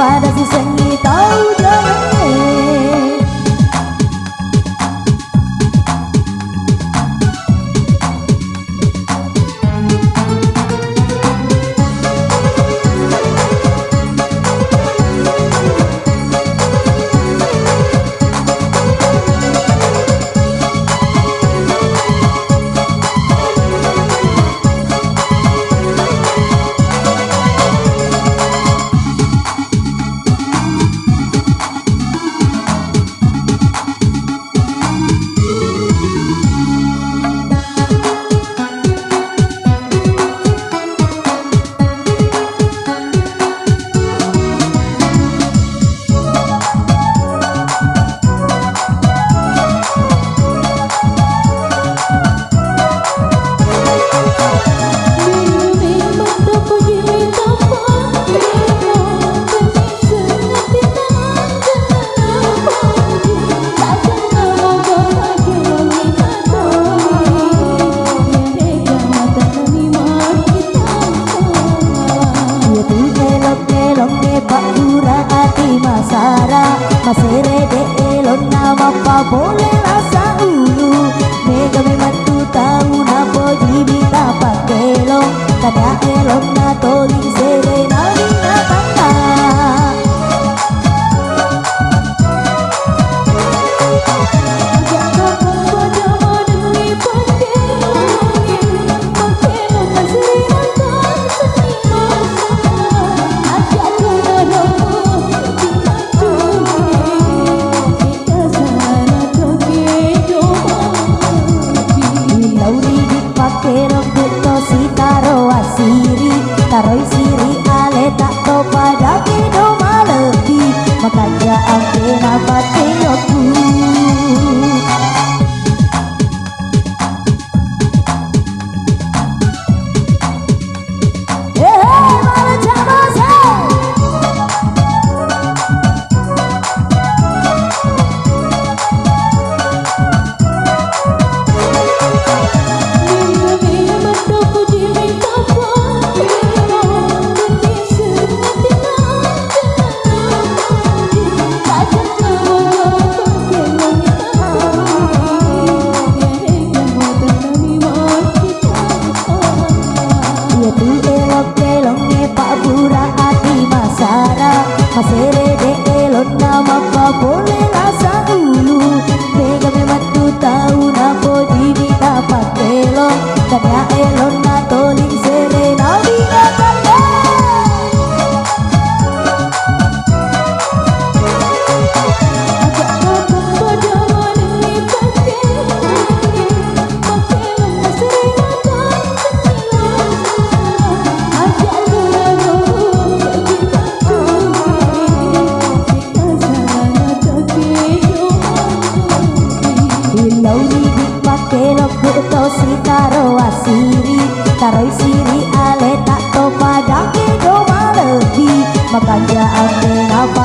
pada si sengi tahu jalannya. Masere de elon nama pa boleh rasa ulu mega memang tu tahu napa jibita pakelo kada elon na toling sere nari na tangga taroi siri ale tak to pada kedo malebi makanya ake nabat keyoku masere de elon nama pa boleh rasa dulu mega memang tu tahu napa jibita pakelo kada elon na toling sere nabi katanya si taro asiri taroi siri ale tak to pada kedo malebi makanya ake napa